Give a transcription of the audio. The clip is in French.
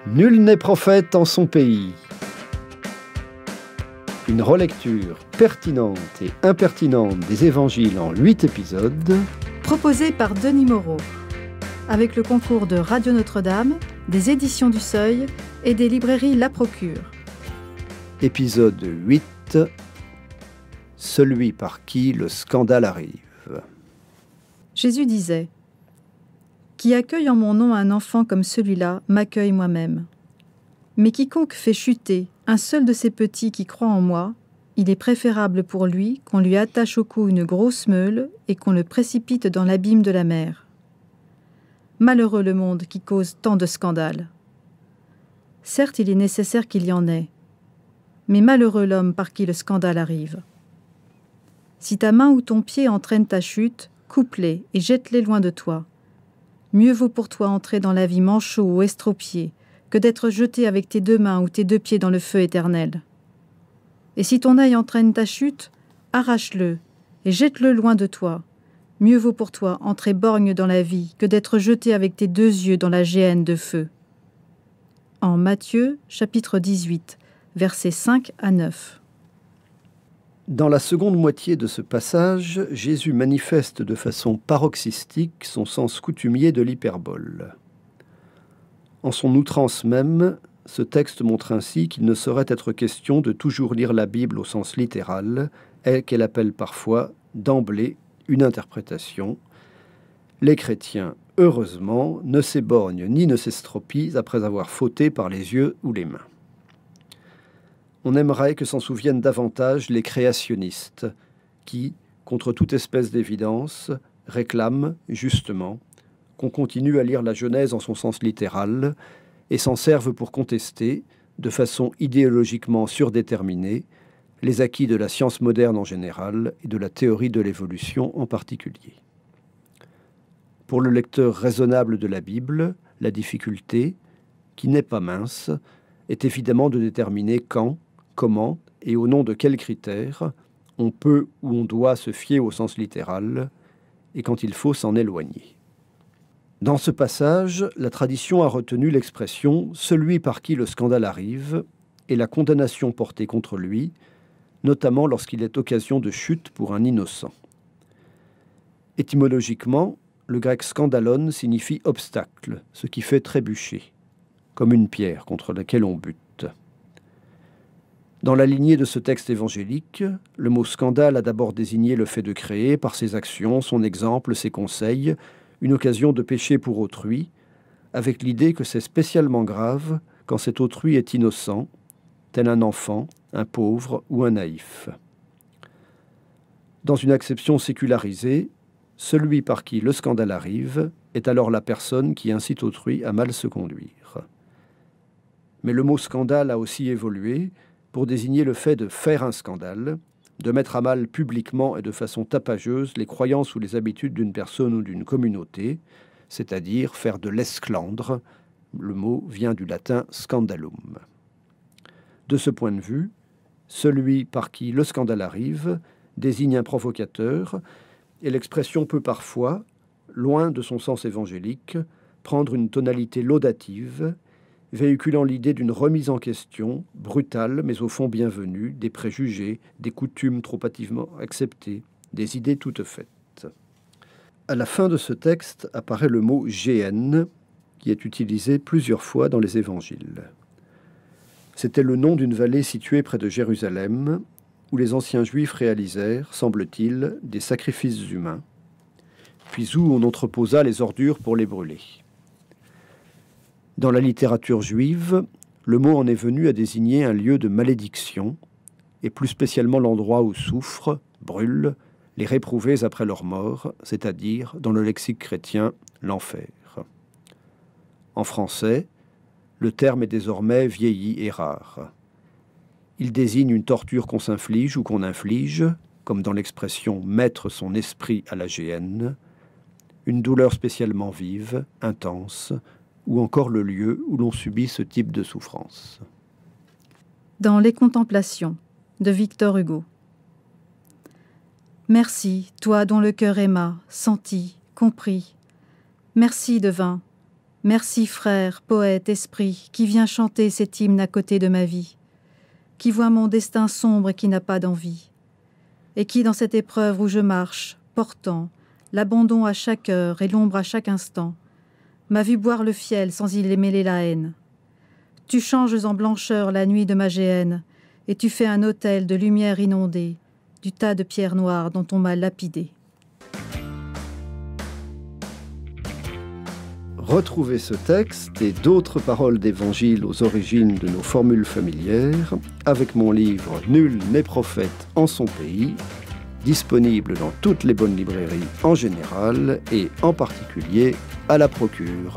Nul n'est prophète en son pays. Une relecture pertinente et impertinente des évangiles en 8 épisodes. Proposée par Denis Moreau, avec le concours de Radio Notre-Dame, des éditions du Seuil et des librairies La Procure. Épisode 8. Celui par qui le scandale arrive. Jésus disait : « Qui accueille en mon nom un enfant comme celui-là, m'accueille moi-même. Mais quiconque fait chuter un seul de ces petits qui croient en moi, il est préférable pour lui qu'on lui attache au cou une grosse meule et qu'on le précipite dans l'abîme de la mer. Malheureux le monde qui cause tant de scandales. Certes, il est nécessaire qu'il y en ait, mais malheureux l'homme par qui le scandale arrive. Si ta main ou ton pied entraîne ta chute, coupe-les et jette-les loin de toi. Mieux vaut pour toi entrer dans la vie manchot ou estropié que d'être jeté avec tes 2 mains ou tes 2 pieds dans le feu éternel. Et si ton œil entraîne ta chute, arrache-le et jette-le loin de toi. Mieux vaut pour toi entrer borgne dans la vie que d'être jeté avec tes 2 yeux dans la géhenne de feu. » En Matthieu, chapitre 18, versets 5 à 9. Dans la seconde moitié de ce passage, Jésus manifeste de façon paroxystique son sens coutumier de l'hyperbole. En son outrance même, ce texte montre ainsi qu'il ne saurait être question de toujours lire la Bible au sens littéral, elle qu'elle appelle parfois, d'emblée, une interprétation. Les chrétiens, heureusement, ne s'éborgnent ni ne s'estropient après avoir fauté par les yeux ou les mains. On aimerait que s'en souviennent davantage les créationnistes qui, contre toute espèce d'évidence, réclament, justement, qu'on continue à lire la Genèse en son sens littéral et s'en servent pour contester, de façon idéologiquement surdéterminée, les acquis de la science moderne en général et de la théorie de l'évolution en particulier. Pour le lecteur raisonnable de la Bible, la difficulté, qui n'est pas mince, est évidemment de déterminer quand, comment et au nom de quels critères on peut ou on doit se fier au sens littéral et quand il faut s'en éloigner. Dans ce passage, la tradition a retenu l'expression « celui par qui le scandale arrive » et la condamnation portée contre lui, notamment lorsqu'il est occasion de chute pour un innocent. Étymologiquement, le grec scandalon signifie obstacle, ce qui fait trébucher, comme une pierre contre laquelle on bute. Dans la lignée de ce texte évangélique, le mot scandale a d'abord désigné le fait de créer, par ses actions, son exemple, ses conseils, une occasion de pécher pour autrui, avec l'idée que c'est spécialement grave quand cet autrui est innocent, tel un enfant, un pauvre ou un naïf. Dans une acception sécularisée, celui par qui le scandale arrive est alors la personne qui incite autrui à mal se conduire. Mais le mot scandale a aussi évolué pour désigner le fait de faire un scandale, de mettre à mal publiquement et de façon tapageuse les croyances ou les habitudes d'une personne ou d'une communauté, c'est-à-dire faire de l'esclandre. Le mot vient du latin scandalum. De ce point de vue, celui par qui le scandale arrive désigne un provocateur, et l'expression peut parfois, loin de son sens évangélique, prendre une tonalité laudative, véhiculant l'idée d'une remise en question, brutale mais au fond bienvenue, des préjugés, des coutumes trop hâtivement acceptées, des idées toutes faites. À la fin de ce texte apparaît le mot « géhenne » qui est utilisé plusieurs fois dans les évangiles. C'était le nom d'une vallée située près de Jérusalem, où les anciens Juifs réalisèrent, semble-t-il, des sacrifices humains, puis où on entreposa les ordures pour les brûler. Dans la littérature juive, le mot en est venu à désigner un lieu de malédiction, et plus spécialement l'endroit où souffrent, brûlent, les réprouvés après leur mort, c'est-à-dire, dans le lexique chrétien, l'enfer. En français, le terme est désormais vieilli et rare. Il désigne une torture qu'on s'inflige ou qu'on inflige, comme dans l'expression « mettre son esprit à la géhenne », une douleur spécialement vive, intense, ou encore le lieu où l'on subit ce type de souffrance. Dans Les Contemplations, de Victor Hugo. Merci, toi dont le cœur aima, sentit, comprit. Merci, devin. Merci frère, poète, esprit, qui vient chanter cet hymne à côté de ma vie, qui voit mon destin sombre et qui n'a pas d'envie, et qui dans cette épreuve où je marche, portant l'abandon à chaque heure et l'ombre à chaque instant, m'a vu boire le fiel sans y mêler la haine. Tu changes en blancheur la nuit de ma géhenne, et tu fais un autel de lumière inondée, du tas de pierres noires dont on m'a lapidé. Retrouvez ce texte et d'autres paroles d'évangile aux origines de nos formules familières avec mon livre « Nul n'est prophète en son pays », disponible dans toutes les bonnes librairies en général et en particulier à la Procure.